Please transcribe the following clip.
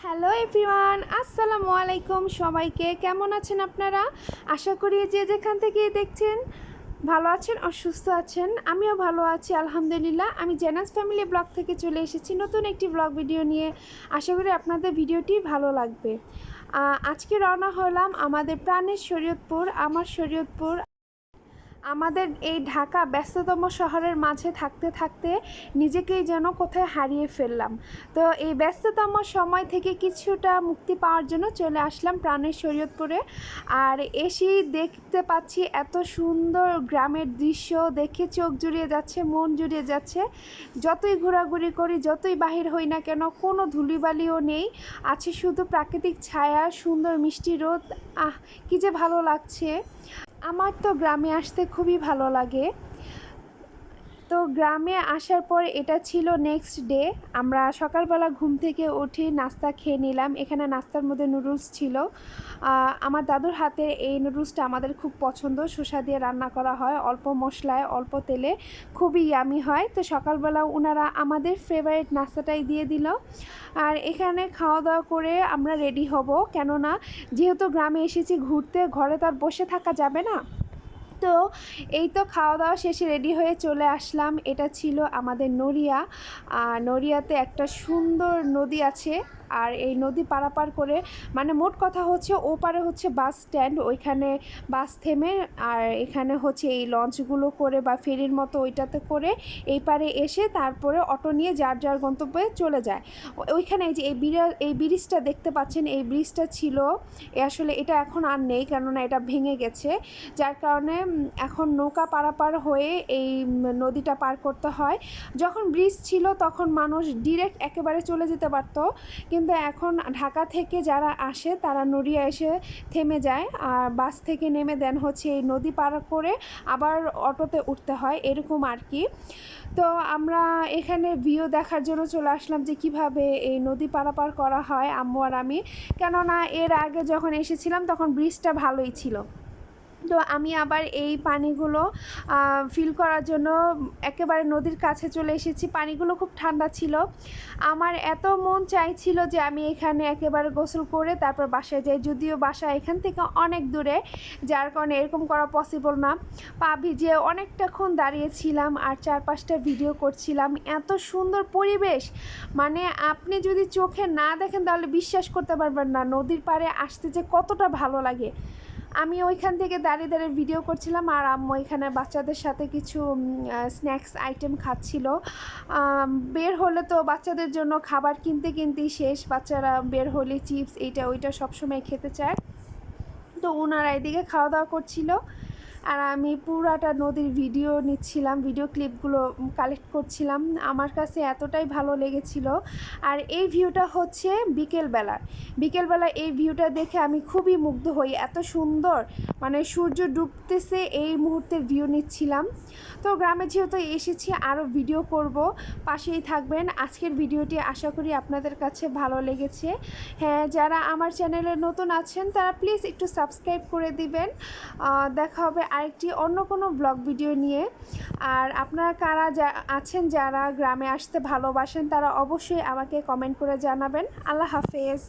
Hello everyone, আসসালামু আলাইকুম। সবাইকে কেমন আছেন আপনারা? আশা করি যে যেখান থেকে দেখছেন ভালো আছেন ও সুস্থ আছেন। আমিও ভালো আছি আলহামদুলিল্লাহ। আমি জেনাস ফ্যামিলি ব্লগ থেকে চলে এসেছি নতুন একটি ব্লগ ভিডিও নিয়ে। আশা করি আপনাদের ভিডিওটি ভালো লাগবে। আজকে রওনা হলাম আমাদের প্রাণের শরীয়তপুর, আমার শরীয়তপুর। আমাদের এই ঢাকা ব্যস্ততম শহরের মাঝে থাকতে থাকতে নিজেকেই যেন কোথায় হারিয়ে ফেললাম। তো এই ব্যস্ততম সময় থেকে কিছুটা মুক্তি পাওয়ার জন্য চলে আসলাম প্রাণের শরীয়তপুরে। আর এসেই দেখতে পাচ্ছি এত সুন্দর গ্রামের দৃশ্য, দেখে চোখ জুড়িয়ে যাচ্ছে, মন জুড়িয়ে যাচ্ছে। যতই ঘোরাঘুরি করি, যতই বাহির হই না কেন, কোনো ধুলিবালিও নেই, আছে শুধু প্রাকৃতিক ছায়া, সুন্দর মিষ্টি রোদ। কি যে ভালো লাগছে। আমার তো গ্রামে আসতে খুবই ভালো লাগে। তো গ্রামে আসার পর এটা ছিল নেক্সট ডে। আমরা সকালবেলা ঘুম থেকে উঠে নাস্তা খেয়ে নিলাম। এখানে নাস্তার মধ্যে নুডলস ছিল। আমার দাদুর হাতে এই নুডলসটা আমাদের খুব পছন্দ। শসা দিয়ে রান্না করা হয়, অল্প মশলায় অল্প তেলে, খুবই ইয়ামি হয়। তো সকালবেলা ওনারা আমাদের ফেভারিট নাস্তাটাই দিয়ে দিল। আর এখানে খাওয়া দাওয়া করে আমরা রেডি হব, কেননা যেহেতু গ্রামে এসেছি ঘুরতে, ঘরে তো আর বসে থাকা যাবে না। তো এই তো খাওয়া দাওয়া শেষে রেডি হয়ে চলে আসলাম। এটা ছিল আমাদের নড়িয়া। নড়িয়াতে একটা সুন্দর নদী আছে। আর এই নদী পারাপার করে, মানে মোট কথা হচ্ছে ওপারে হচ্ছে বাস স্ট্যান্ড, ওইখানে বাস থেমে, আর এখানে হচ্ছে এই লঞ্চগুলো করে বা ফেরির মতো ওইটাতে করে এই পারে এসে তারপরে অটো নিয়ে যার যার গন্তব্যে চলে যায়। ওইখানে এই যে এই ব্রিজটা দেখতে পাচ্ছেন, এই ব্রিজটা ছিল, আসলে এটা এখন আর নেই, কেননা এটা ভেঙে গেছে। যার কারণে এখন নৌকা পারাপার হয়ে এই নদীটা পার করতে হয়। যখন ব্রিজ ছিল তখন মানুষ ডিরেক্ট একেবারে চলে যেতে পারতো, কিন্তু এখন ঢাকা থেকে যারা আসে তারা নড়িয়া এসে থেমে যায়, আর বাস থেকে নেমে দেন হচ্ছে এই নদী পার করে আবার অটোতে উঠতে হয়, এরকম আর কি। তো আমরা এখানে ভিউ দেখার জন্য চলে আসলাম যে কিভাবে এই নদী পারাপার করা হয়, আম্মু আর আমি। কেননা এর আগে যখন এসেছিলাম তখন ব্রিজটা ভালোই ছিল। তো আমি আবার এই পানিগুলো ফিল করার জন্য একেবারে নদীর কাছে চলে এসেছি। পানিগুলো খুব ঠান্ডা ছিল। আমার এত মন চাইছিল যে আমি এখানে একেবারে গোসল করে তারপর বাসায় যাই, যদিও বাসা এখান থেকে অনেক দূরে, যার কারণে এরকম করা পসিবল না। পা ভিজিয়ে অনেকটাক্ষণ দাঁড়িয়েছিলাম আর 4-5টা ভিডিও করছিলাম। এত সুন্দর পরিবেশ, মানে আপনি যদি চোখে না দেখেন তাহলে বিশ্বাস করতে পারবেন না নদীর পাড়ে আসতে যে কতটা ভালো লাগে। আমি ওইখান থেকে দাঁড়িয়ে দাঁড়িয়ে ভিডিও করছিলাম, আর আম্মু এখানে বাচ্চাদের সাথে কিছু স্ন্যাক্স আইটেম খাচ্ছিল। বের হলে তো বাচ্চাদের জন্য খাবার কিনতে কিনতেই শেষ। বাচ্চারা বের হলে চিপস এইটা ওইটা সবসময় খেতে চায়। তো ওনারা এদিকে খাওয়া দাওয়া করছিল, আর আমি পুরাটা নদীর ভিডিও নিচ্ছিলাম, ভিডিও ক্লিপগুলো কালেক্ট করছিলাম। আমার কাছে এতটাই ভালো লেগেছিল। আর এই ভিউটা হচ্ছে বিকেলবেলা এই ভিউটা দেখে আমি খুবই মুগ্ধ হই। এত সুন্দর, মানে সূর্য ডুবতেছে এই মুহূর্তের ভিউ নিচ্ছিলাম। তো গ্রামে যেহেতু এসেছি আরও ভিডিও করব, পাশেই থাকবেন। আজকের ভিডিওটি আশা করি আপনাদের কাছে ভালো লেগেছে। হ্যাঁ, যারা আমার চ্যানেলে নতুন আছেন তারা প্লিজ একটু সাবস্ক্রাইব করে দিবেন। দেখা হবে আরেকটি অন্য কোনো ব্লগ ভিডিও নিয়ে। আর আপনারা কারা আছেন যারা গ্রামে আসতে ভালোবাসেন তারা অবশ্যই আমাকে কমেন্ট করে জানাবেন। আল্লাহ হাফেজ।